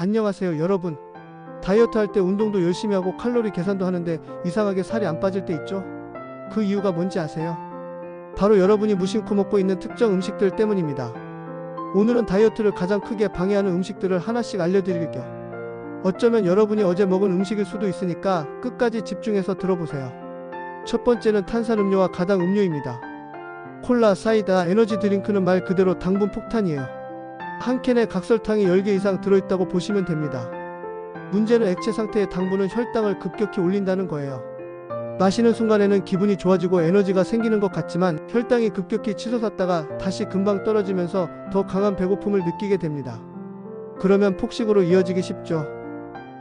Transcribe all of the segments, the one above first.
안녕하세요 여러분. 다이어트 할 때 운동도 열심히 하고 칼로리 계산도 하는데 이상하게 살이 안 빠질 때 있죠? 그 이유가 뭔지 아세요? 바로 여러분이 무심코 먹고 있는 특정 음식들 때문입니다. 오늘은 다이어트를 가장 크게 방해하는 음식들을 하나씩 알려드릴 겸 어쩌면 여러분이 어제 먹은 음식일 수도 있으니까 끝까지 집중해서 들어보세요. 첫 번째는 탄산음료와 가당 음료입니다. 콜라, 사이다, 에너지 드링크는 말 그대로 당분 폭탄이에요. 한 캔에 각설탕이 10개 이상 들어있다고 보시면 됩니다. 문제는 액체 상태의 당분은 혈당을 급격히 올린다는 거예요. 마시는 순간에는 기분이 좋아지고 에너지가 생기는 것 같지만 혈당이 급격히 치솟았다가 다시 금방 떨어지면서 더 강한 배고픔을 느끼게 됩니다. 그러면 폭식으로 이어지기 쉽죠.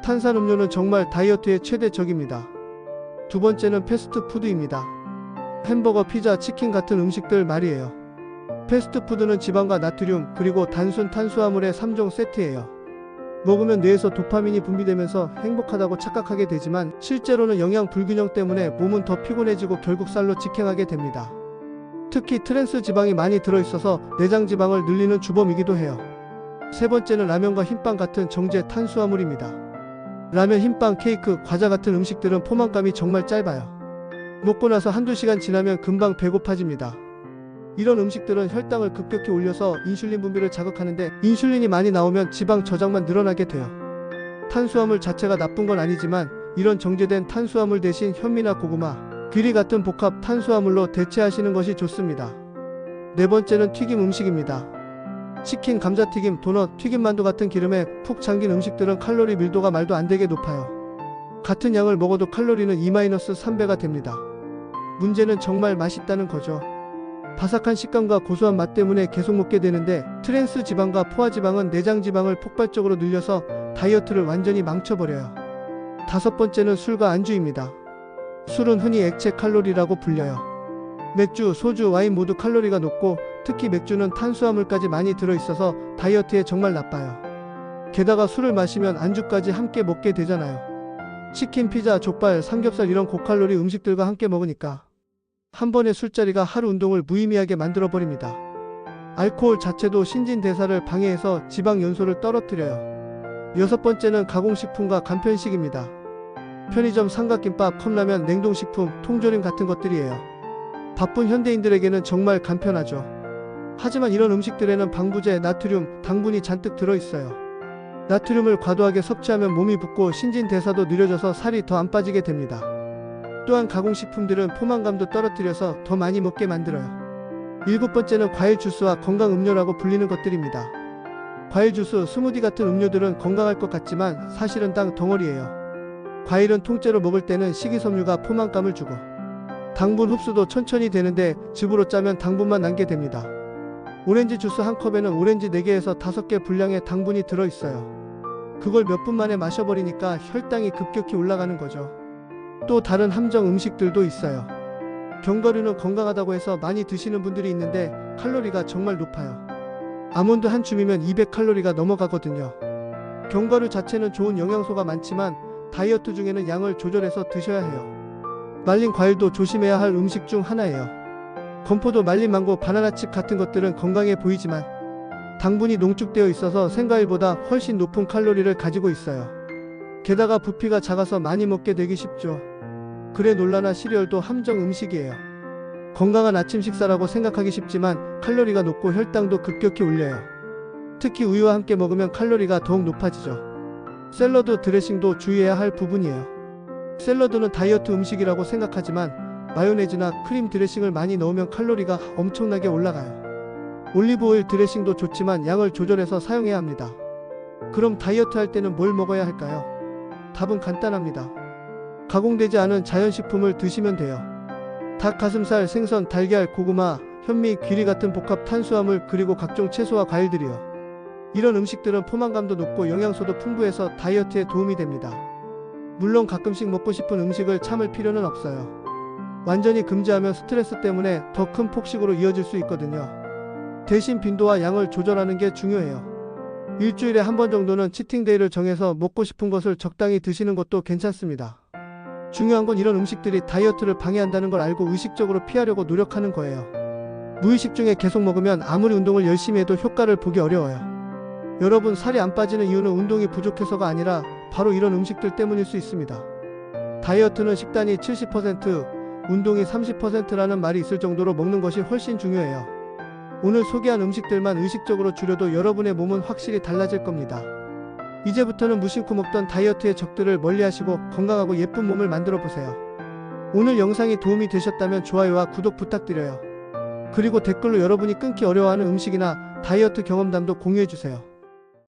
탄산음료는 정말 다이어트의 최대 적입니다. 두 번째는 패스트푸드입니다. 햄버거, 피자, 치킨 같은 음식들 말이에요. 패스트푸드는 지방과 나트륨 그리고 단순 탄수화물의 3종 세트예요. 먹으면 뇌에서 도파민이 분비되면서 행복하다고 착각하게 되지만 실제로는 영양 불균형 때문에 몸은 더 피곤해지고 결국 살로 직행하게 됩니다. 특히 트랜스 지방이 많이 들어있어서 내장 지방을 늘리는 주범이기도 해요. 세 번째는 라면과 흰빵 같은 정제 탄수화물입니다. 라면, 흰빵, 케이크, 과자 같은 음식들은 포만감이 정말 짧아요. 먹고 나서 한두 시간 지나면 금방 배고파집니다. 이런 음식들은 혈당을 급격히 올려서 인슐린 분비를 자극하는데 인슐린이 많이 나오면 지방 저장만 늘어나게 돼요. 탄수화물 자체가 나쁜 건 아니지만 이런 정제된 탄수화물 대신 현미나 고구마, 귀리 같은 복합 탄수화물로 대체하시는 것이 좋습니다. 네 번째는 튀김 음식입니다. 치킨, 감자튀김, 도넛, 튀김만두 같은 기름에 푹 잠긴 음식들은 칼로리 밀도가 말도 안 되게 높아요. 같은 양을 먹어도 칼로리는 2-3배가 됩니다. 문제는 정말 맛있다는 거죠. 바삭한 식감과 고소한 맛 때문에 계속 먹게 되는데 트랜스 지방과 포화 지방은 내장 지방을 폭발적으로 늘려서 다이어트를 완전히 망쳐버려요. 다섯 번째는 술과 안주입니다. 술은 흔히 액체 칼로리라고 불려요. 맥주, 소주, 와인 모두 칼로리가 높고 특히 맥주는 탄수화물까지 많이 들어있어서 다이어트에 정말 나빠요. 게다가 술을 마시면 안주까지 함께 먹게 되잖아요. 치킨, 피자, 족발, 삼겹살 이런 고칼로리 음식들과 함께 먹으니까 한 번의 술자리가 하루 운동을 무의미하게 만들어버립니다. 알코올 자체도 신진대사를 방해해서 지방 연소를 떨어뜨려요. 여섯 번째는 가공식품과 간편식입니다. 편의점 삼각김밥, 컵라면, 냉동식품, 통조림 같은 것들이에요. 바쁜 현대인들에게는 정말 간편하죠. 하지만 이런 음식들에는 방부제, 나트륨, 당분이 잔뜩 들어있어요. 나트륨을 과도하게 섭취하면 몸이 붓고 신진대사도 느려져서 살이 더 안 빠지게 됩니다. 또한 가공식품들은 포만감도 떨어뜨려서 더 많이 먹게 만들어요. 일곱 번째는 과일 주스와 건강 음료라고 불리는 것들입니다. 과일 주스, 스무디 같은 음료들은 건강할 것 같지만 사실은 땅 덩어리예요. 과일은 통째로 먹을 때는 식이섬유가 포만감을 주고 당분 흡수도 천천히 되는데 즙으로 짜면 당분만 남게 됩니다. 오렌지 주스 한 컵에는 오렌지 4개에서 5개 분량의 당분이 들어있어요. 그걸 몇 분 만에 마셔버리니까 혈당이 급격히 올라가는 거죠. 또 다른 함정 음식들도 있어요. 견과류는 건강하다고 해서 많이 드시는 분들이 있는데 칼로리가 정말 높아요. 아몬드 한 줌이면 200칼로리가 넘어가거든요. 견과류 자체는 좋은 영양소가 많지만 다이어트 중에는 양을 조절해서 드셔야 해요. 말린 과일도 조심해야 할 음식 중 하나예요. 건포도, 말린 망고, 바나나칩 같은 것들은 건강해 보이지만 당분이 농축되어 있어서 생과일보다 훨씬 높은 칼로리를 가지고 있어요. 게다가 부피가 작아서 많이 먹게 되기 쉽죠. 그래놀라나 시리얼도 함정 음식이에요. 건강한 아침 식사라고 생각하기 쉽지만 칼로리가 높고 혈당도 급격히 올려요. 특히 우유와 함께 먹으면 칼로리가 더욱 높아지죠. 샐러드, 드레싱도 주의해야 할 부분이에요. 샐러드는 다이어트 음식이라고 생각하지만 마요네즈나 크림 드레싱을 많이 넣으면 칼로리가 엄청나게 올라가요. 올리브오일 드레싱도 좋지만 양을 조절해서 사용해야 합니다. 그럼 다이어트 할 때는 뭘 먹어야 할까요? 답은 간단합니다. 가공되지 않은 자연식품을 드시면 돼요. 닭, 가슴살, 생선, 달걀, 고구마, 현미, 귀리 같은 복합 탄수화물 그리고 각종 채소와 과일들이요. 이런 음식들은 포만감도 높고 영양소도 풍부해서 다이어트에 도움이 됩니다. 물론 가끔씩 먹고 싶은 음식을 참을 필요는 없어요. 완전히 금지하면 스트레스 때문에 더 큰 폭식으로 이어질 수 있거든요. 대신 빈도와 양을 조절하는 게 중요해요. 일주일에 한 번 정도는 치팅데이를 정해서 먹고 싶은 것을 적당히 드시는 것도 괜찮습니다. 중요한 건 이런 음식들이 다이어트를 방해한다는 걸 알고 의식적으로 피하려고 노력하는 거예요. 무의식 중에 계속 먹으면 아무리 운동을 열심히 해도 효과를 보기 어려워요. 여러분, 살이 안 빠지는 이유는 운동이 부족해서가 아니라 바로 이런 음식들 때문일 수 있습니다. 다이어트는 식단이 70%, 운동이 30%라는 말이 있을 정도로 먹는 것이 훨씬 중요해요. 오늘 소개한 음식들만 의식적으로 줄여도 여러분의 몸은 확실히 달라질 겁니다. 이제부터는 무심코 먹던 다이어트의 적들을 멀리하시고 건강하고 예쁜 몸을 만들어 보세요. 오늘 영상이 도움이 되셨다면 좋아요와 구독 부탁드려요. 그리고 댓글로 여러분이 끊기 어려워하는 음식이나 다이어트 경험담도 공유해주세요.